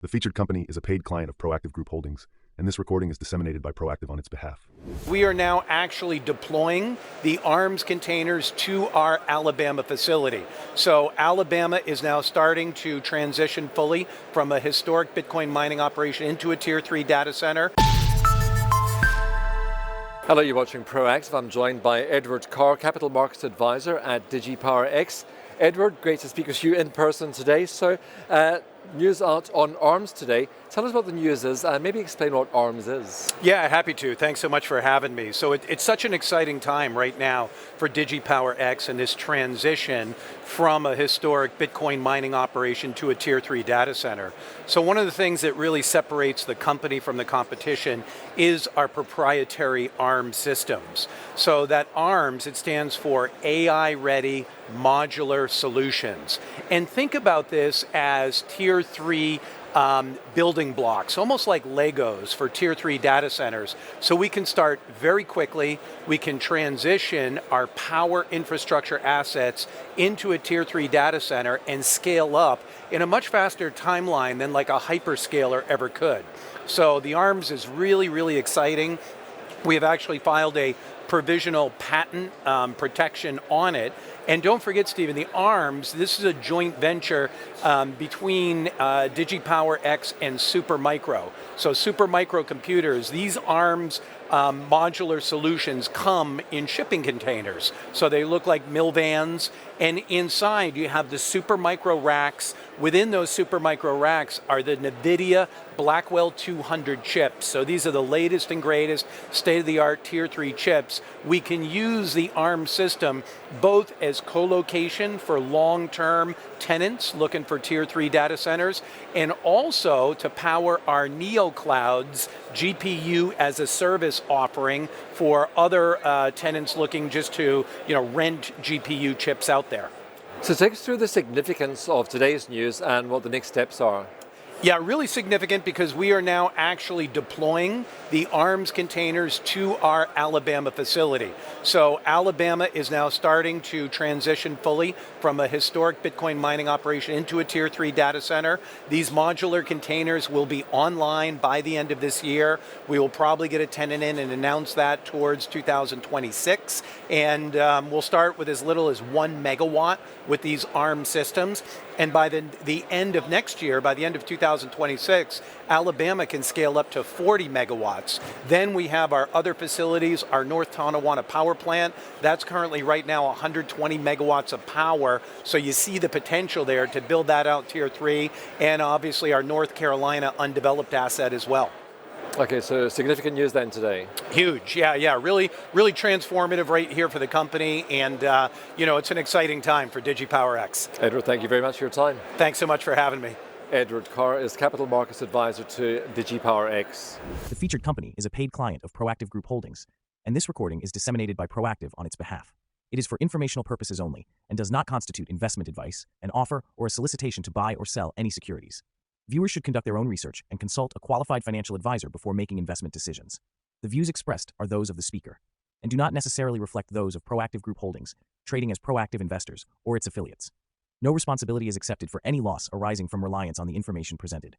The featured company is a paid client of Proactive Group Holdings, and this recording is disseminated by Proactive on its behalf. We are now actually deploying the ARMS containers to our Alabama facility. So Alabama is now starting to transition fully from a historic Bitcoin mining operation into a Tier 3 data center. Hello, you're watching Proactive. I'm joined by Edward Karr, Capital Markets Advisor at Digi Power X. Edward, great to speak with you in person today. So, news out on ARMS today. Tell us what the news is and maybe explain what ARMS is. Yeah, happy to. Thanks so much for having me. So it's such an exciting time right now for Digi Power X and this transition from a historic Bitcoin mining operation to a Tier 3 data center. So one of the things that really separates the company from the competition is our proprietary ARMS systems. So that ARMS, it stands for AI Ready Modular Solutions. And think about this as Tier 3 building blocks, almost like Legos for Tier 3 data centers. So we can start very quickly, we can transition our power infrastructure assets into a Tier 3 data center and scale up in a much faster timeline than like a hyperscaler ever could. So the ARMS is really, really exciting. We have actually filed a provisional patent protection on it. And don't forget, Stephen, the ARMS, this is a joint venture between Digi Power X and Supermicro. So Supermicro computers, these ARMS modular solutions come in shipping containers. So they look like mill vans, and inside you have the Supermicro racks. Within those Supermicro racks are the NVIDIA Blackwell 200 chips. So these are the latest and greatest state-of-the-art Tier 3 chips. We can use the ARMS system both as co-location for long-term tenants looking for Tier 3 data centers, and also to power our NeoClouds GPU as a service offering for other tenants looking just to rent GPU chips out there. So take us through the significance of today's news and what the next steps are. Yeah, really significant because we are now actually deploying the ARMS containers to our Alabama facility. So Alabama is now starting to transition fully from a historic Bitcoin mining operation into a Tier 3 data center. These modular containers will be online by the end of this year. We will probably get a tenant in and announce that towards 2026. And we'll start with as little as 1 megawatt with these ARMS systems. And by the end of next year, by the end of 2026, Alabama can scale up to 40 megawatts. Then we have our other facilities, our North Tonawanda power plant. That's currently right now 120 megawatts of power. So you see the potential there to build that out Tier 3, and obviously our North Carolina undeveloped asset as well. Okay, so significant news then today. Huge, yeah, really transformative right here for the company, and it's an exciting time for Digi Power X. Edward, thank you very much for your time. Thanks so much for having me. Edward Karr is Capital Markets Advisor to Digi Power X. The featured company is a paid client of Proactive Group Holdings, and this recording is disseminated by Proactive on its behalf. It is for informational purposes only and does not constitute investment advice, an offer, or a solicitation to buy or sell any securities. Viewers should conduct their own research and consult a qualified financial advisor before making investment decisions. The views expressed are those of the speaker and do not necessarily reflect those of Proactive Group Holdings, trading as Proactive Investors or its affiliates. No responsibility is accepted for any loss arising from reliance on the information presented.